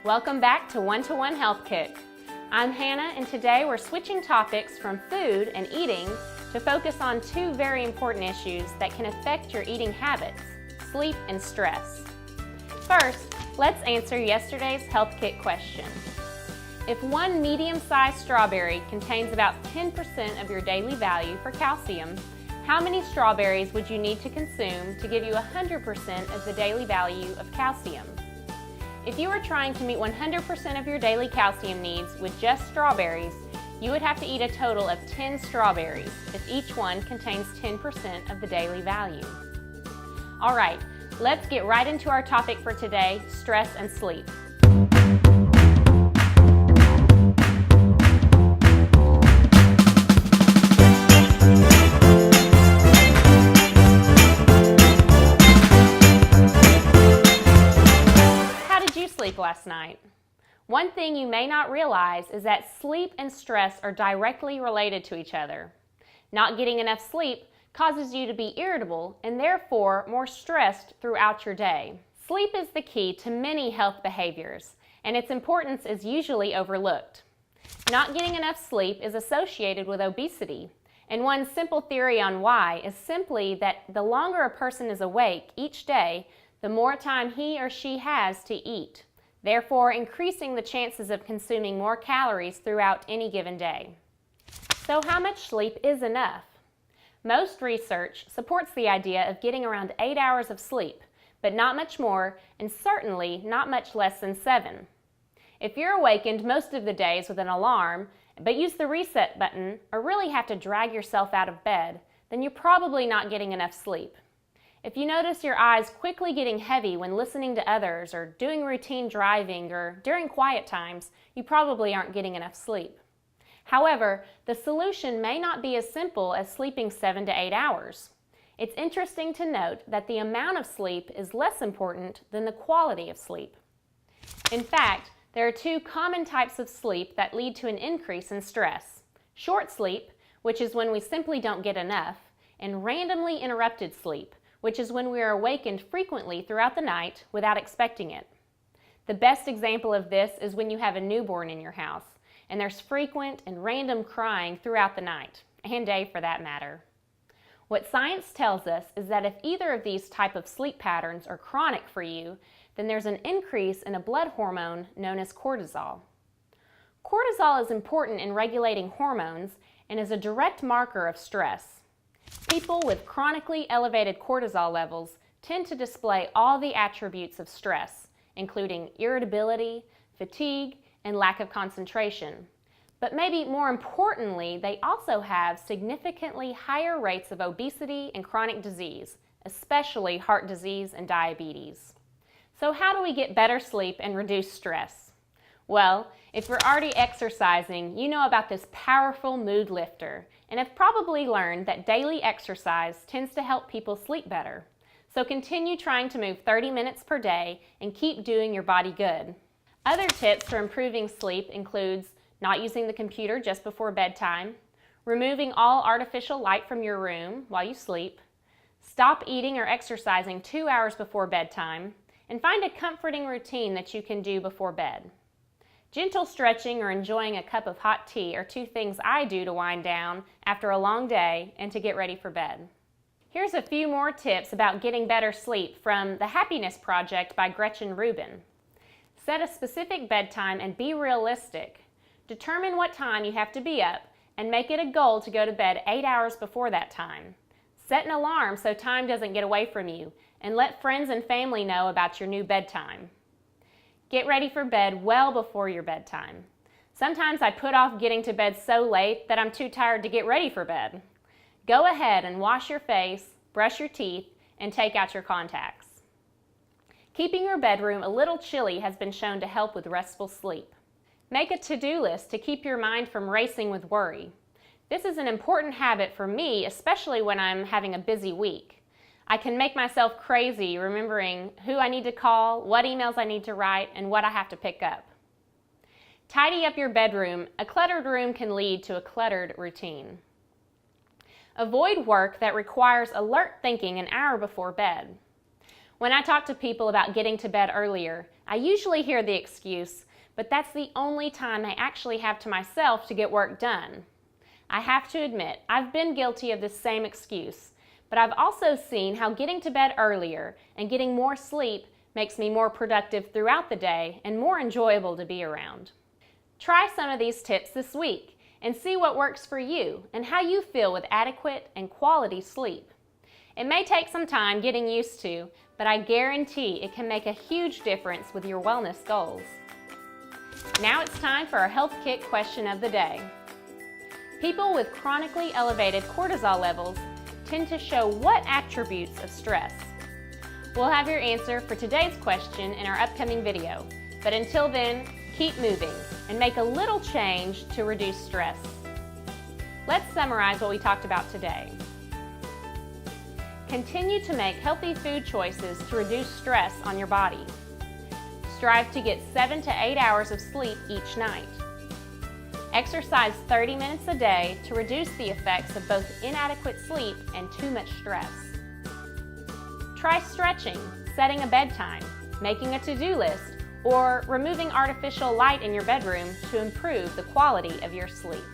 Welcome back to One-to-One Health Kick. I'm Hannah, and today we're switching topics from food and eating to focus on two very important issues that can affect your eating habits: sleep and stress. First, let's answer yesterday's Health Kit question. If one medium-sized strawberry contains about 10% of your daily value for calcium, how many strawberries would you need to consume to give you 100% of the daily value of calcium? If you were trying to meet 100% of your daily calcium needs with just strawberries, you would have to eat a total of 10 strawberries if each one contains 10% of the daily value. All right, let's get right into our topic for today: stress and sleep. Sleep last night. One thing you may not realize is that sleep and stress are directly related to each other. Not getting enough sleep causes you to be irritable and therefore more stressed throughout your day. Sleep is the key to many health behaviors, and its importance is usually overlooked. Not getting enough sleep is associated with obesity, and one simple theory on why is simply that the longer a person is awake each day, the more time he or she has to eat, therefore increasing the chances of consuming more calories throughout any given day. So how much sleep is enough? Most research supports the idea of getting around 8 hours of sleep, but not much more, and certainly not much less than 7. If you're awakened most of the days with an alarm, but use the reset button or really have to drag yourself out of bed, then you're probably not getting enough sleep. If you notice your eyes quickly getting heavy when listening to others or doing routine driving or during quiet times, you probably aren't getting enough sleep. However, the solution may not be as simple as sleeping 7 to 8 hours. It's interesting to note that the amount of sleep is less important than the quality of sleep. In fact, there are two common types of sleep that lead to an increase in stress: short sleep, which is when we simply don't get enough, and randomly interrupted sleep, which is when we are awakened frequently throughout the night without expecting it. The best example of this is when you have a newborn in your house, and there's frequent and random crying throughout the night, and day for that matter. What science tells us is that if either of these type of sleep patterns are chronic for you, then there's an increase in a blood hormone known as cortisol. Cortisol is important in regulating hormones and is a direct marker of stress. People with chronically elevated cortisol levels tend to display all the attributes of stress, including irritability, fatigue, and lack of concentration. But maybe more importantly, they also have significantly higher rates of obesity and chronic disease, especially heart disease and diabetes. So how do we get better sleep and reduce stress? Well, if you're already exercising, you know about this powerful mood lifter and have probably learned that daily exercise tends to help people sleep better. So continue trying to move 30 minutes per day and keep doing your body good. Other tips for improving sleep includes not using the computer just before bedtime, removing all artificial light from your room while you sleep, stop eating or exercising 2 hours before bedtime, and find a comforting routine that you can do before bed. Gentle stretching or enjoying a cup of hot tea are two things I do to wind down after a long day and to get ready for bed. Here's a few more tips about getting better sleep from The Happiness Project by Gretchen Rubin. Set a specific bedtime and be realistic. Determine what time you have to be up and make it a goal to go to bed 8 hours before that time. Set an alarm so time doesn't get away from you, and let friends and family know about your new bedtime. Get ready for bed well before your bedtime. Sometimes I put off getting to bed so late that I'm too tired to get ready for bed. Go ahead and wash your face, brush your teeth, and take out your contacts. Keeping your bedroom a little chilly has been shown to help with restful sleep. Make a to-do list to keep your mind from racing with worry. This is an important habit for me, especially when I'm having a busy week. I can make myself crazy remembering who I need to call, what emails I need to write, and what I have to pick up. Tidy up your bedroom. A cluttered room can lead to a cluttered routine. Avoid work that requires alert thinking an hour before bed. When I talk to people about getting to bed earlier, I usually hear the excuse, but that's the only time I actually have to myself to get work done. I have to admit, I've been guilty of this same excuse, but I've also seen how getting to bed earlier and getting more sleep makes me more productive throughout the day and more enjoyable to be around. Try some of these tips this week and see what works for you and how you feel with adequate and quality sleep. It may take some time getting used to, but I guarantee it can make a huge difference with your wellness goals. Now it's time for our Health Kick question of the day. People with chronically elevated cortisol levels tend to show what attributes of stress? We'll have your answer for today's question in our upcoming video. But until then, keep moving and make a little change to reduce stress. Let's summarize what we talked about today. Continue to make healthy food choices to reduce stress on your body. Strive to get 7 to 8 hours of sleep each night. Exercise 30 minutes a day to reduce the effects of both inadequate sleep and too much stress. Try stretching, setting a bedtime, making a to-do list, or removing artificial light in your bedroom to improve the quality of your sleep.